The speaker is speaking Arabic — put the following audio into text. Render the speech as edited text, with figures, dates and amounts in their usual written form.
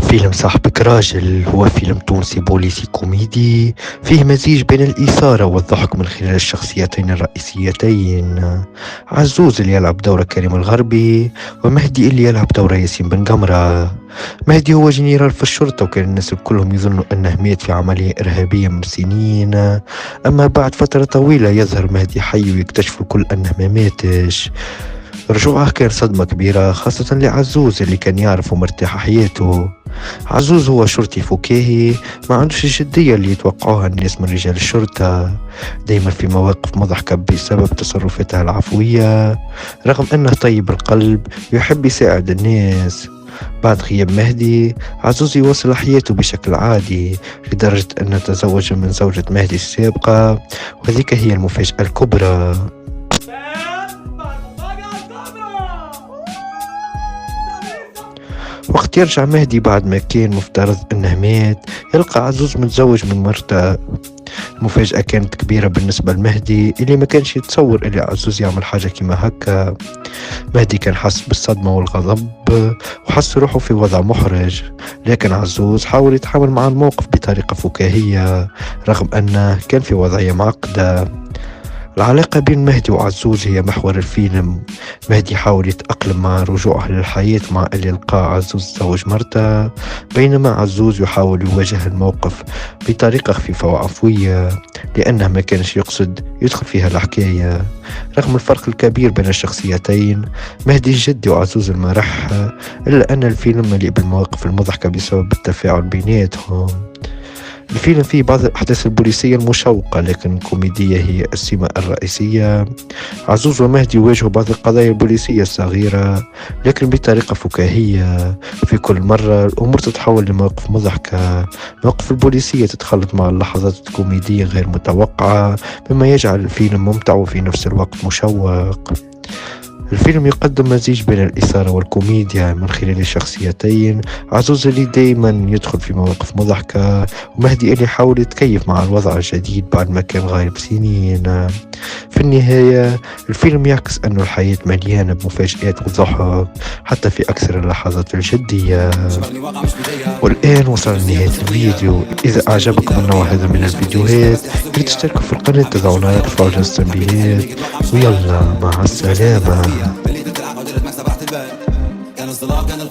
فيلم صاحبك راجل هو فيلم تونسي بوليسي كوميدي فيه مزيج بين الإثارة والضحك من خلال الشخصيتين الرئيسيتين. عزوز اللي يلعب دور كريم الغربي، ومهدي اللي يلعب دور ياسين بن قمرة. مهدي هو جنرال في الشرطة، وكان الناس كلهم يظنوا أنه مات في عملية إرهابية من سنين. أما بعد فترة طويلة يظهر مهدي حي ويكتشف الكل أنه ما ماتش. رجوعه كان صدمة كبيرة، خاصة لعزوز اللي كان يعرف ومرتاح حياته. عزوز هو شرطي فكاهي ما عندوش الجدية اللي يتوقعوها الناس من رجال الشرطة، دايما في مواقف مضحكة بسبب تصرفاته العفوية، رغم أنه طيب القلب ويحب يساعد الناس. بعد غياب مهدي، عزوز يواصل حياته بشكل عادي، لدرجة أنه تزوج من زوجة مهدي السابقة، وهذيك هي المفاجأة الكبرى. وقت يرجع مهدي بعد ما كان مفترض انه مات، يلقى عزوز متزوج من مرته. المفاجأة كانت كبيرة بالنسبة لمهدي اللي ما كانش يتصور اللي عزوز يعمل حاجة كما هكا. مهدي كان حس بالصدمة والغضب، وحس روحه في وضع محرج، لكن عزوز حاول يتعامل مع الموقف بطريقة فكاهية رغم أنه كان في وضعية معقدة. العلاقة بين مهدي وعزوز هي محور الفيلم. مهدي يحاول يتأقلم مع رجوعه للحياة مع اللي لقاه عزوز زوج مرته، بينما عزوز يحاول يواجه الموقف بطريقة خفيفة وعفوية، لأنه ما كانش يقصد يدخل فيها الحكاية. رغم الفرق الكبير بين الشخصيتين، مهدي الجدي وعزوز المرح، إلا أن الفيلم مليء بالمواقف المضحكة بسبب التفاعل بيناتهم. الفيلم فيه بعض الأحداث البوليسية المشوقة، لكن الكوميدية هي السمة الرئيسية. عزوز ومهدي يواجهوا بعض القضايا البوليسية الصغيرة، لكن بطريقة فكاهية. في كل مرة الأمور تتحول لمواقف مضحكة، مواقف البوليسية تتخلط مع اللحظات الكوميدية غير متوقعة، مما يجعل الفيلم ممتع وفي نفس الوقت مشوق. الفيلم يقدم مزيج بين الإثارة والكوميديا من خلال الشخصيتين، عزوز اللي دايما يدخل في مواقف مضحكة، ومهدي اللي يحاول يتكيف مع الوضع الجديد بعد ما كان غايب سنين. في النهاية الفيلم يعكس أن الحياة مليانة بمفاجآت وضحك حتى في أكثر اللحظات الجدية. والآن وصلنا لنهاية الفيديو. إذا أعجبكم النوع هذا من الفيديوهات تشتركوا في القناة، تضعوا لايك وتفعلوا جرس التنبيهات، ويلا مع السلامة. كان الصلاة كان